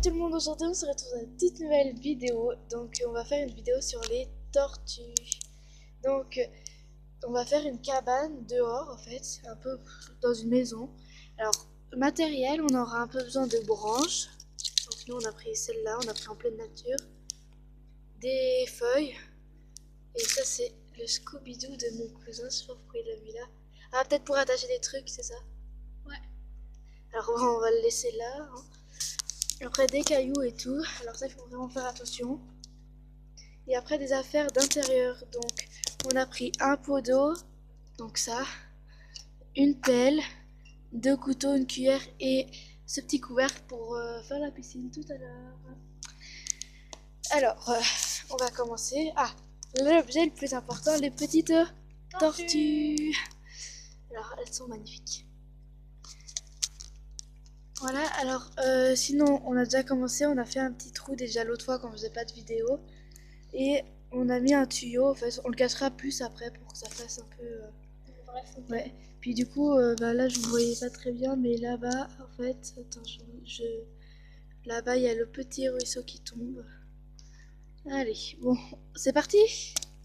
tout le monde, aujourd'hui on se retrouve dans une toute nouvelle vidéo. Donc on va faire une vidéo sur les tortues. Donc on va faire une cabane dehors en fait, un peu dans une maison. Alors matériel, on aura un peu besoin de branches. Donc nous on a pris celle-là, on a pris en pleine nature. Des feuilles. Et ça c'est le Scooby-Doo de mon cousin, je sais pas pourquoi il l'a mis là. Ah, peut-être pour attacher des trucs, c'est ça? Ouais. Alors on va le laisser là, hein. Après des cailloux et tout, alors ça il faut vraiment faire attention. Et après des affaires d'intérieur, donc on a pris un pot d'eau, donc ça, une pelle, 2 couteaux, une cuillère et ce petit couvercle pour faire la piscine tout à l'heure. Alors, on va commencer. Ah, l'objet le plus important, les petites tortues. Alors elles sont magnifiques. Voilà, alors sinon on a déjà commencé, on a fait un petit trou déjà l'autre fois quand je faisais pas de vidéo. Et on a mis un tuyau, en fait, on le cachera plus après pour que ça fasse un peu... Bref, Ouais, puis du coup, là je vous voyais pas très bien, mais là-bas, en fait, attends, là-bas il y a le petit ruisseau qui tombe. Allez, bon, c'est parti.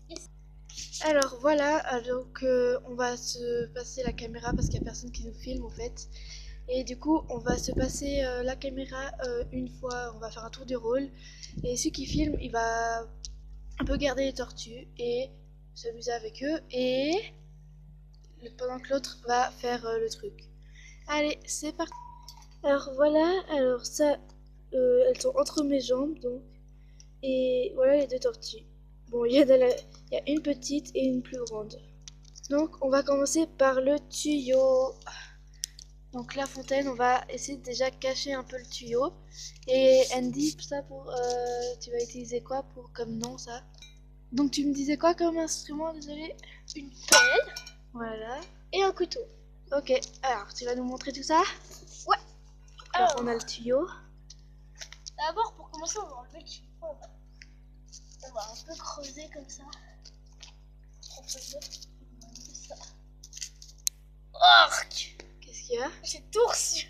Yes. Alors voilà, donc on va se passer la caméra parce qu'il n'y a personne qui nous filme en fait. Et du coup, on va se passer la caméra une fois, on va faire un tour du rôle. Et celui qui filme, il va un peu garder les tortues et s'amuser avec eux. Et pendant que l'autre va faire le truc. Allez, c'est parti. Alors voilà, alors ça, elles sont entre mes jambes donc. Et voilà les deux tortues. Bon, il y a une petite et une plus grande. Donc on va commencer par le tuyau. Donc la fontaine, on va essayer de déjà cacher un peu le tuyau. Et Andy, ça pour, tu vas utiliser quoi pour comme nom ça? Donc tu me disais quoi comme instrument, désolé? Une pelle Voilà. et un couteau. Ok, alors tu vas nous montrer tout ça? Ouais. Alors on a le tuyau. D'abord, pour commencer, on va enlever le tuyau. On va un peu creuser comme ça. Ça. Arc! Qu'est-ce qu'il y a? J'ai tout reçu.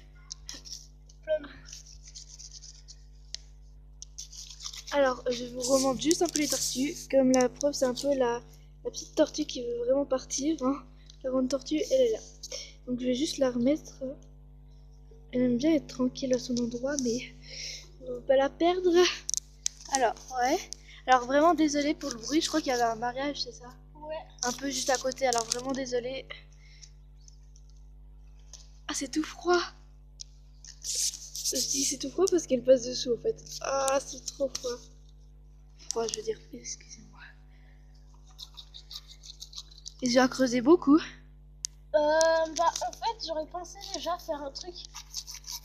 Alors je vous remonte juste un peu les tortues. Comme la preuve, c'est un peu la petite tortue qui veut vraiment partir, hein. La grande tortue, elle est là. Donc je vais juste la remettre. Elle aime bien être tranquille à son endroit, mais on ne veut pas la perdre. Alors, ouais. Alors vraiment désolé pour le bruit, je crois qu'il y avait un mariage, c'est ça? Ouais. Un peu juste à côté, alors vraiment désolé. Ah, c'est tout froid. Je dis c'est tout froid parce qu'elle passe dessous en fait. Ah, c'est trop froid. Froid, je veux dire, excusez-moi. Et j'ai creusé beaucoup. Bah, en fait, j'aurais pensé déjà faire un truc.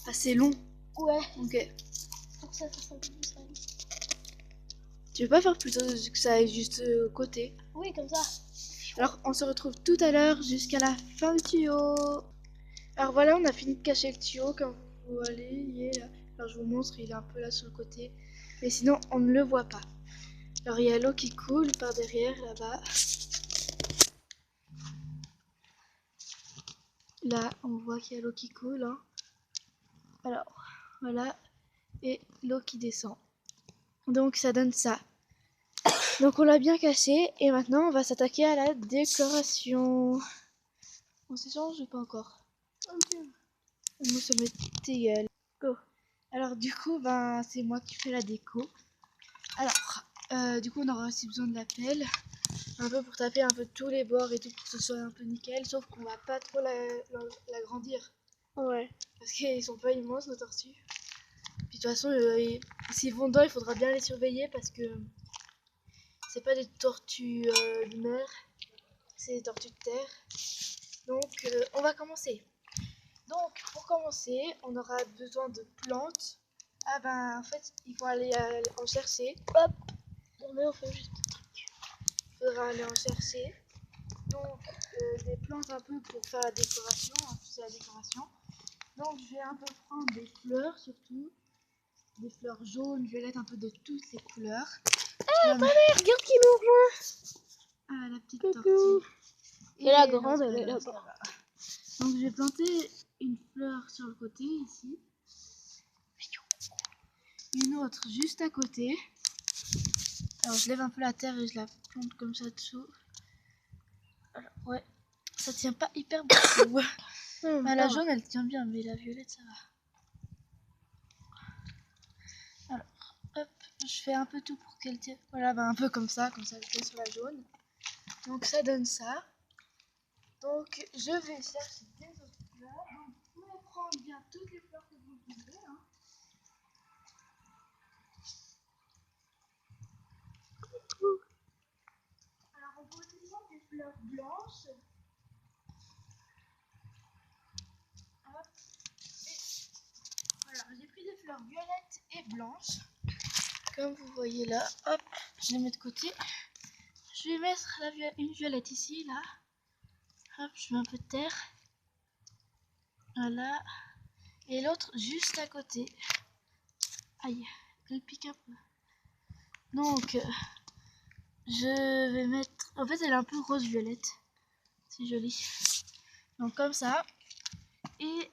Assez long. Ouais. Ok. Pour que ça fasse un peu plus réaliste. Tu veux pas faire plutôt que ça aille juste au côté? Oui, comme ça. Alors, on se retrouve tout à l'heure jusqu'à la fin du tuyau. Alors voilà, on a fini de cacher le tuyau. Comme vous voyez, il est là. Alors je vous montre, il est un peu là sur le côté. Mais sinon, on ne le voit pas. Alors il y a l'eau qui coule par derrière, là-bas. Là, on voit qu'il y a l'eau qui coule, hein. Alors, voilà. Et l'eau qui descend. Donc ça donne ça. Donc on l'a bien caché. Et maintenant, on va s'attaquer à la décoration. On s'échange ou pas encore? Moi, ça m'est égal. Go. Alors du coup, ben, c'est moi qui fais la déco. Alors, du coup, on aura aussi besoin de la pelle. Un peu pour taper un peu tous les bords et tout pour que ce soit un peu nickel. Sauf qu'on va pas trop l'agrandir. Ouais. Parce qu'ils sont pas immenses, nos tortues. Puis de toute façon, s'ils vont dedans, il faudra bien les surveiller parce que c'est pas des tortues de mer. C'est des tortues de terre. Donc, on va commencer. Donc, pour commencer, on aura besoin de plantes. Ah ben, en fait, il faut aller en chercher. Hop. Non, mais on fait juste un truc. Il faudra aller en chercher. Donc, des plantes un peu pour faire la décoration. En plus, c'est la décoration. Donc, je vais un peu prendre des fleurs surtout. Des fleurs jaunes, violettes, un peu de toutes les couleurs. Attendez, regarde qui nous rejoint. Ah, la petite Coucou. tortue. Et la grande, elle est reste là-bas. Donc, je vais planter une fleur sur le côté ici. une autre juste à côté. Alors je lève un peu la terre et je la plante comme ça dessous. Alors ouais, ça tient pas hyper beaucoup. La jaune elle tient bien, mais la violette ça va. Alors hop, je fais un peu tout pour qu'elle tienne. Voilà, un peu comme ça elle tient sur la jaune. Donc ça donne ça. Donc je vais chercher des autres fleurs. Donc vous pouvez prendre bien toutes les fleurs que vous voulez. Hein. Alors on peut aussi prendre des fleurs blanches. Hop. Et voilà, j'ai pris des fleurs violettes et blanches. Comme vous voyez là, hop, je les mets de côté. Je vais mettre une violette ici, là. Hop, je mets un peu de terre. Voilà. Et l'autre juste à côté. Aïe, elle pique un peu. Donc, je vais mettre... En fait, elle est un peu rose-violette. C'est joli. Donc, comme ça. Et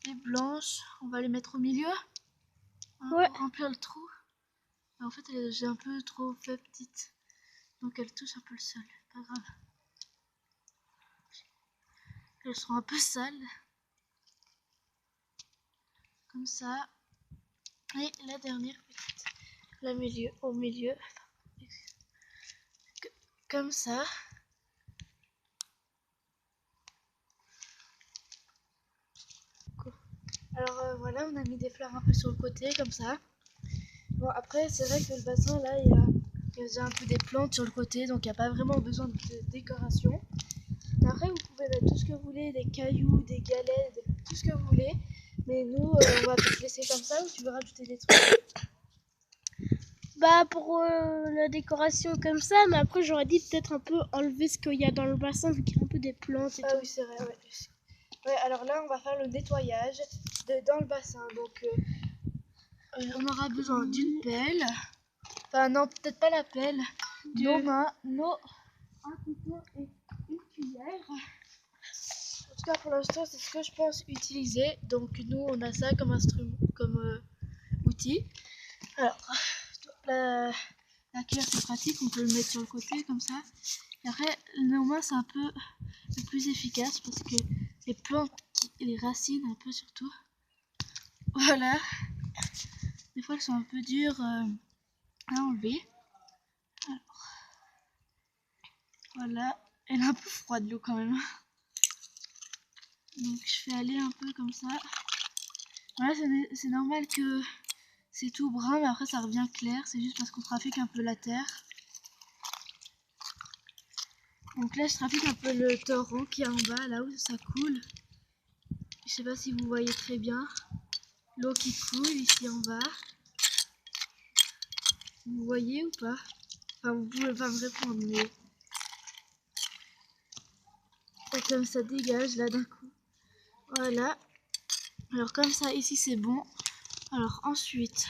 les blanches, on va les mettre au milieu. Hein, Ouais. pour remplir le trou. Et en fait, j'ai un peu trop fait petite. Donc, elle touche un peu le sol. Pas grave. Elles sont un peu sales. Comme ça. Et la dernière petite. Au milieu. Comme ça. Alors voilà, on a mis des fleurs un peu sur le côté, comme ça. Bon, après, c'est vrai que le bassin, là, il y a déjà un peu des plantes sur le côté, donc il n'y a pas vraiment besoin de décoration. Après, vous pouvez mettre tout ce que vous voulez, des cailloux, des galets, tout ce que vous voulez. Mais nous, on va peut-être laisser comme ça, ou tu veux rajouter des trucs? Bah pour la décoration comme ça, mais après j'aurais dit peut-être un peu enlever ce qu'il y a dans le bassin vu qu'il y a un peu des plantes et tout. Ah oui, c'est vrai, ouais. Ouais, alors là, on va faire le nettoyage dans le bassin. Donc, on aura besoin d'une pelle. Enfin, non, peut-être pas la pelle. Nos mains, un couteau et une cuillère. En tout cas, pour l'instant, c'est ce que je pense utiliser. Donc, nous, on a ça comme instrument, comme outil. Alors, la cuillère, c'est pratique. On peut le mettre sur le côté comme ça. Et après, nos mains, c'est un peu le plus efficace parce que les plantes, les racines, un peu surtout. Voilà. Des fois, elles sont un peu dures à enlever. Alors, voilà. Elle est un peu froide, l'eau, quand même. Donc, je fais aller un peu comme ça. Voilà, c'est normal que c'est tout brun, mais après, ça revient clair. C'est juste parce qu'on trafique un peu la terre. Donc là, je trafique un peu le torrent qui est en bas, là où ça coule. Je sais pas si vous voyez très bien. L'eau qui coule ici en bas. Vous voyez ou pas? Enfin, vous pouvez pas me répondre, mais... Et comme ça dégage là d'un coup. Voilà. Alors comme ça, ici c'est bon. Alors ensuite,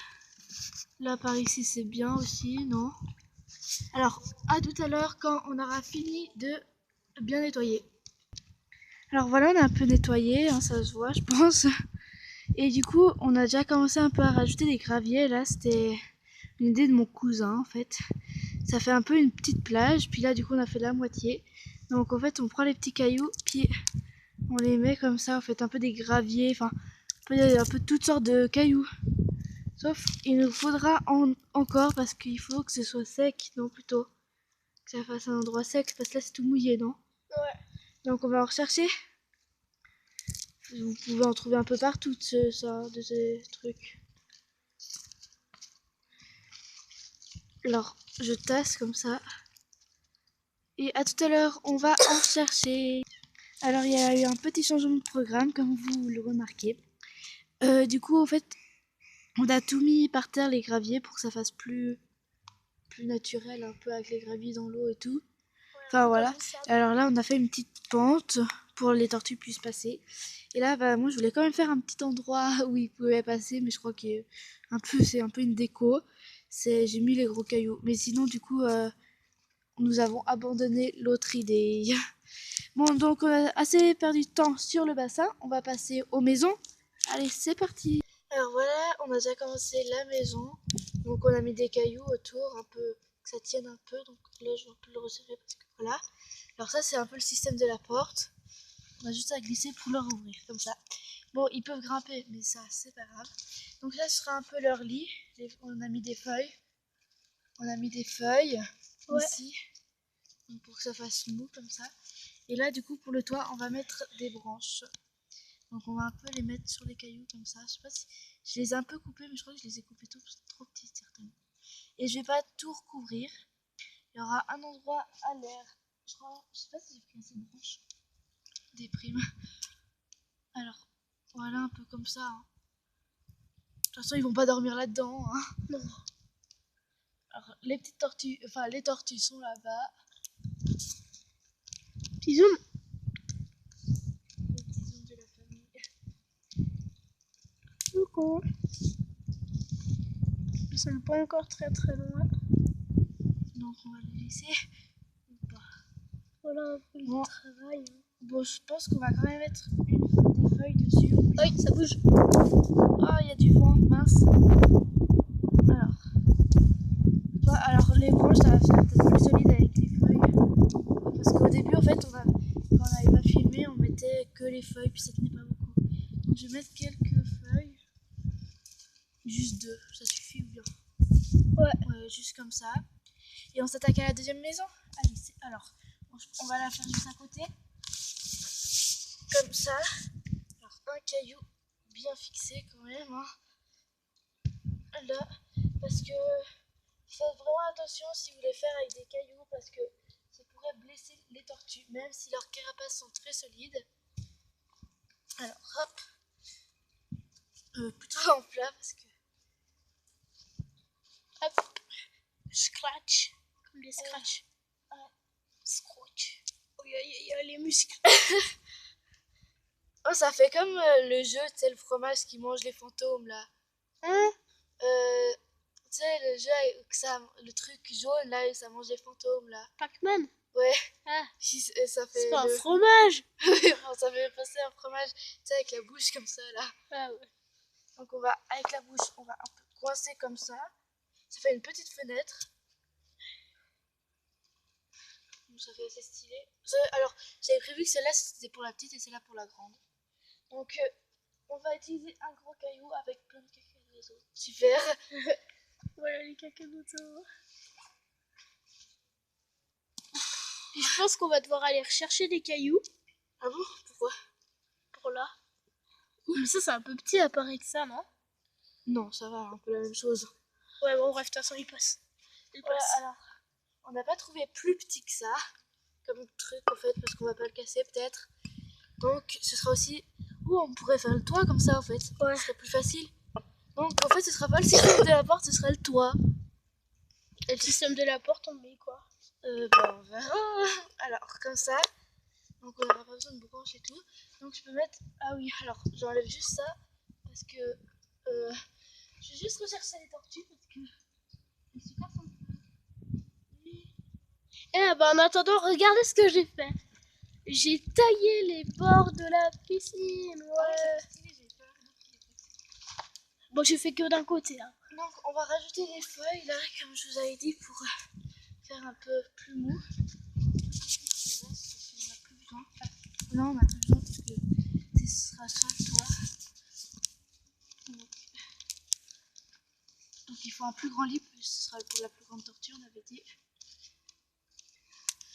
là par ici c'est bien aussi, non? Alors, à tout à l'heure quand on aura fini de bien nettoyer. Alors voilà, on a un peu nettoyé, hein, ça se voit je pense. Et du coup, on a déjà commencé un peu à rajouter des graviers. Là, c'était une idée de mon cousin en fait. Ça fait un peu une petite plage, puis là du coup on a fait la moitié. Donc en fait on prend les petits cailloux, puis on les met comme ça, on fait un peu des graviers, enfin un peu toutes sortes de cailloux. Sauf il nous faudra encore parce qu'il faut que ce soit sec, non plutôt que ça fasse un endroit sec parce que là c'est tout mouillé, non? Ouais. Donc on va en rechercher. Vous pouvez en trouver un peu partout de ces trucs. Alors je tasse comme ça. Et à tout à l'heure on va en chercher. Alors il y a eu un petit changement de programme comme vous le remarquez. Du coup en fait on a tout mis par terre les graviers pour que ça fasse plus naturel un peu avec les graviers dans l'eau et tout. Enfin voilà. Alors là on a fait une petite pente pour les tortues puissent passer. Et là bah, moi je voulais quand même faire un petit endroit où ils pouvaient passer mais je crois que c'est un peu une déco. J'ai mis les gros cailloux. Mais sinon du coup nous avons abandonné l'autre idée. Bon, donc on a assez perdu de temps sur le bassin. On va passer aux maisons. Allez, c'est parti. Alors voilà, on a déjà commencé la maison. Donc on a mis des cailloux autour, un peu que ça tienne un peu. Donc là je vais un peu le resserrer parce que voilà. Alors ça c'est un peu le système de la porte. On a juste à glisser pour leur ouvrir comme ça. Bon, ils peuvent grimper, mais ça c'est pas grave. Donc là ce sera un peu leur lit. On a mis des feuilles. On a mis des feuilles ici. Donc pour que ça fasse mou comme ça. Et là du coup pour le toit on va mettre des branches. Donc on va un peu les mettre sur les cailloux comme ça. Je sais pas si je les ai un peu coupés, mais je crois que je les ai coupés trop petits certainement. Et je vais pas tout recouvrir. Il y aura un endroit à l'air. Je sais pas si j'ai pris assez de branches. Des primes. Alors voilà un peu comme ça. Hein. De toute façon ils vont pas dormir là-dedans. Hein. Non. Alors les petites tortues, enfin les tortues sont là-bas. Petit zoom. Les petits zooms de la famille. Coucou. Ils sont pas encore très loin. Donc on va les laisser. Ou pas. Voilà un peu Bon. le travail. Hein. Bon, je pense qu'on va quand même mettre des feuilles dessus. Oui, ça bouge. Oh, il y a du vent, mince. Alors les branches, ça va faire peut-être plus solide avec les feuilles. Parce qu'au début, en fait, quand on n'avait pas filmé, on mettait que les feuilles, puis ça tenait pas beaucoup. Donc je vais mettre quelques feuilles. Juste 2, ça suffit ou bien. Ouais, juste comme ça. Et on s'attaque à la deuxième maison. Allez, alors, on va la faire juste à côté. Comme ça. Alors, un caillou bien fixé quand même. Hein. Là, parce que faites vraiment attention si vous voulez faire avec des cailloux, parce que ça pourrait blesser les tortues, même si leurs carapaces sont très solides. Alors, hop. Plutôt en plat, parce que... Hop. Scratch. Comme des scratch. Scratch. Oui, il y a les muscles. Oh, ça fait comme le jeu, tu sais, le fromage qui mange les fantômes, là. Hein? Tu sais, le jeu avec le truc jaune, là, et ça mange les fantômes, là. Pac-Man. Ouais. Ah. Ça fait C'est pas un fromage. ça fait passer un fromage, tu sais, avec la bouche comme ça, là. Ah ouais. Donc on va, avec la bouche, on va un peu coincer comme ça. Ça fait une petite fenêtre. Donc ça fait assez stylé. Alors, j'avais prévu que celle-là, c'était pour la petite et celle-là pour la grande. Donc, on va utiliser un gros caillou avec plein de caca d'oiseaux. Super. Voilà les caca d'oiseaux. Et je pense qu'on va devoir aller rechercher des cailloux. Ah bon? Pourquoi? Pour là. Mais ça, c'est un peu petit à part que ça, non? Non, ça va, un peu la même chose. Ouais, bon, bref, de toute façon, il passe. Alors, on n'a pas trouvé plus petit que ça, comme truc, en fait, parce qu'on va pas le casser, peut-être. Donc, ce sera aussi... Ou on pourrait faire le toit comme ça, en fait. Ouais. Ce serait plus facile. Donc, en fait, ce sera pas le système de la porte, ce sera le toit. Et le système de la porte, on met quoi? On verra. Alors, comme ça. Donc, on n'aura pas besoin de branches et tout. Donc, je peux mettre... Ah oui, alors, j'enlève juste ça, parce que... je vais juste rechercher les tortues, parce que... Elles se cassent un peu. Eh ben, en attendant, regardez ce que j'ai fait. J'ai taillé les bords de la piscine. Ouais. Bon, j'ai fait que d'un côté. Hein. Donc, on va rajouter des feuilles, là, comme je vous avais dit, pour faire un peu plus mou. Non, on n'a plus besoin, parce que ce sera sur le toit. Donc, il faut un plus grand lit, ce sera pour la plus grande tortue, on avait dit.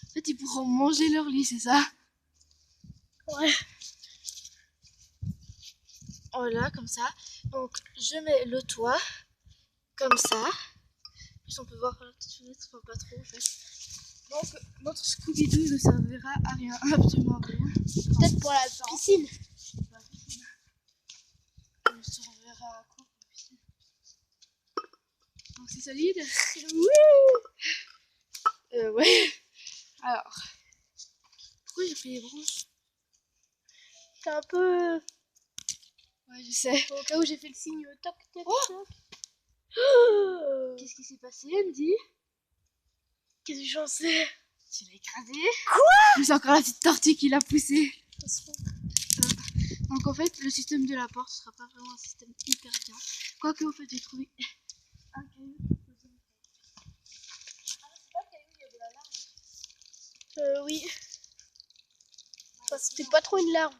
En fait, ils pourront manger leur lit, c'est ça? Ouais. Voilà, comme ça. Donc, je mets le toit, comme ça. En plus, on peut voir par la petite fenêtre, enfin pas trop en fait. Donc, notre Scooby-Doo ne servira à rien, absolument rien. Peut-être pour la piscine. Pour la piscine. Il servira à quoi pour la piscine? Donc, c'est solide? Oui. Ouais. Alors, pourquoi j'ai pris les branches? T'es un peu... Ouais, je sais. Au cas où j'ai fait le signe toc, toc, toc. Qu'est-ce qui s'est passé, Andy? Qu'est-ce que j'en sais? Tu l'as écrasé? Quoi? C'est encore la petite tortue qui l'a poussé. Donc en fait, le système de la porte ne sera pas vraiment un système hyper bien. Quoique en fait, j'ai trouvé un caillou. Oui. Enfin, c'était pas trop une larve.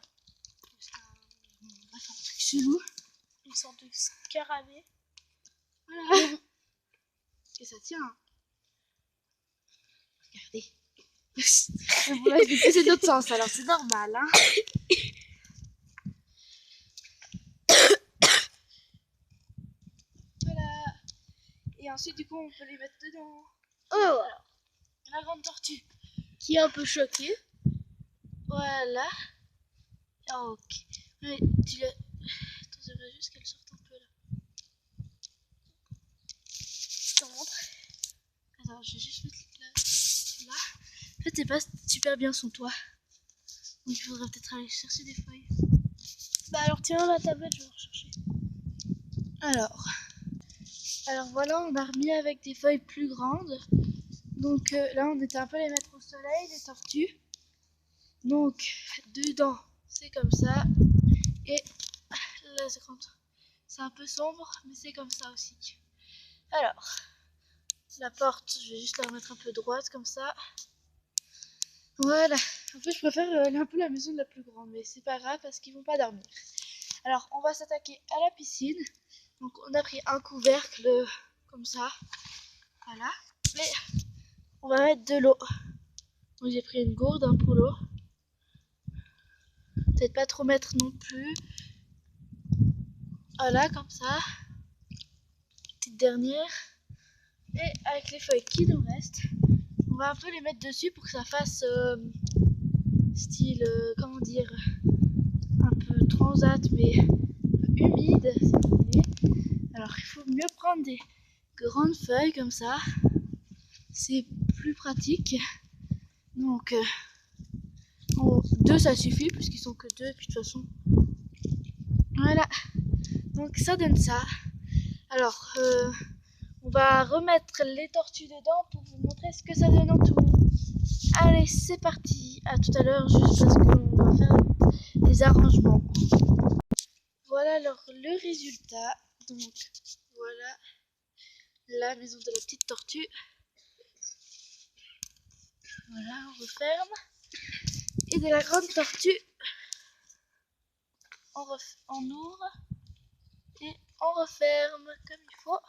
Bref, un truc chelou. Une sorte de scarabée. Voilà. Et ça tient. Regardez. Bon, là, je vais passer de l'autre sens, alors c'est normal. Hein. Voilà. Et ensuite, du coup, on peut les mettre dedans. Oh, voilà. La grande tortue. Qui est un peu choquée. Voilà. Ah, ok. Mais tu l'as. Attends, j'aimerais juste qu'elle sorte un peu là. Je te montre. Attends, je vais juste mettre là. En fait, c'est pas super bien son toit. Donc, il faudrait peut-être aller chercher des feuilles. Bah alors tiens la tablette, je vais rechercher. Alors voilà, on a remis avec des feuilles plus grandes. Donc là, on était un peu les mettre au soleil, les tortues. Donc, dedans, c'est comme ça. Et là, c'est un peu sombre, mais c'est comme ça aussi. Alors, la porte, je vais juste la remettre un peu droite, comme ça. Voilà. En fait, je préfère un peu la maison de la plus grande, mais c'est pas grave parce qu'ils vont pas dormir. Alors, on va s'attaquer à la piscine. Donc, on a pris un couvercle comme ça. Voilà. Mais on va mettre de l'eau. Donc, j'ai pris une gourde pour l'eau. Peut-être pas trop mettre non plus. Voilà, comme ça. Petite dernière. Et avec les feuilles qui nous restent, on va un peu les mettre dessus pour que ça fasse style, comment dire, un peu transat, mais humide, si vous voulez. Alors, il faut mieux prendre des grandes feuilles comme ça. C'est plus pratique. Donc, deux, ça suffit, puisqu'ils sont que deux, et puis de toute façon. Voilà. Donc, ça donne ça. Alors, on va remettre les tortues dedans pour vous montrer ce que ça donne en tout. Allez, c'est parti. À tout à l'heure, juste parce qu'on doit faire des arrangements. Voilà alors le résultat. Donc, voilà la maison de la petite tortue. Voilà, on referme. Et de la grande tortue, on ouvre et on referme comme il faut.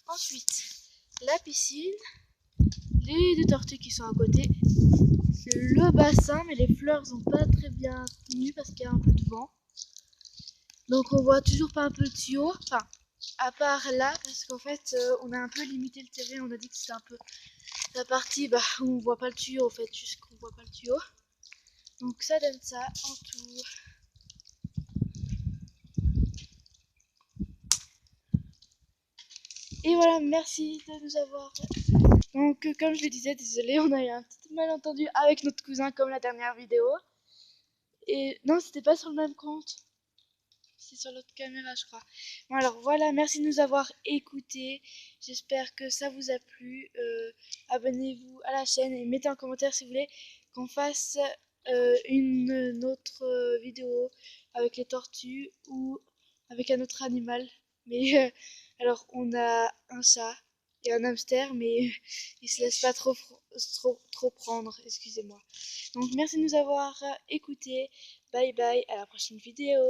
Ensuite, la piscine, les deux tortues qui sont à côté, le bassin, mais les fleurs sont pas très bien tenues parce qu'il y a un peu de vent. Donc on voit toujours pas un peu le tuyau, enfin à part là parce qu'en fait on a un peu limité le terrain, on a dit que c'était un peu la partie où on voit pas le tuyau en fait, juste qu'on voit pas le tuyau. Donc ça donne ça en tout. Et voilà, merci de nous avoir. Donc comme je le disais, désolé, on a eu un petit malentendu avec notre cousin comme la dernière vidéo. Et non, c'était pas sur le même compte. C'est sur l'autre caméra, je crois. Bon, alors voilà, merci de nous avoir écoutés. J'espère que ça vous a plu. Abonnez-vous à la chaîne et mettez en commentaire si vous voulez qu'on fasse une autre vidéo avec les tortues ou avec un autre animal. Mais alors, on a un chat et un hamster, mais ils se laissent pas trop prendre, excusez-moi. Donc merci de nous avoir écoutés. Bye bye, à la prochaine vidéo.